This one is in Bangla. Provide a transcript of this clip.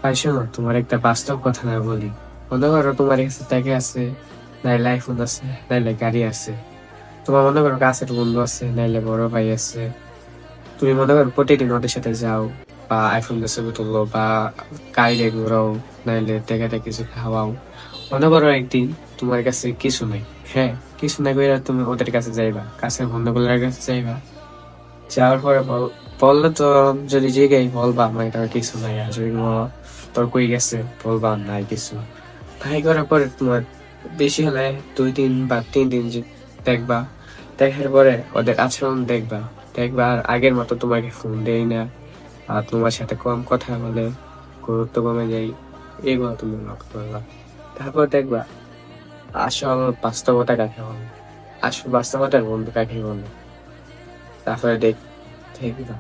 ভাই শোনো, তোমার একটা বাস্তব কথা না বলি। মনে করো তোমার কাছে টাকা আছে, নাইলে আইফোন আছে, নাইলে গাড়ি আছে। তোমার মনে করো কাছের বন্ধু আছে, নাইলে বড় ভাই আছে। তুমি মনে করো প্রতিদিন ওদের সাথে যাও, বা আইফোন দিয়ে ছবি তুললো, বা গাড়ি ঘুরাও, নাইলে টাকাটা কিছু খাওয়াও। মনে করো একদিন তোমার কাছে কিছু নাই। হ্যাঁ, কিছু না কইরা তুমি ওদের কাছে যাইবা, কাছের বন্ধুগুলোর কাছে যাইবা। যাওয়ার পরে বললে তো, যদি জিগাই বলবা আমার এটা কিছু নাই। আর যদি বলো, তোর কই গেছে, বলবা নাই কিছু। তাই করার পরে তোমার বেশি হলে 2 দিন বা 3 দিন দেখবা। দেখার পরে ওদের আচরণ দেখবা। দেখবা আর আগের মতো তোমাকে ফোন দেয় না, আর তোমার সাথে কম কথা বলে, গুরুত্ব কমে যায়। এগুলো তুমি লক্ষ্য করবা। তারপর দেখবা আসল বাস্তবতা কাকে বলে, আসল বাস্তবতার বন্ধু কাকে বলে। তারপরে দেখবা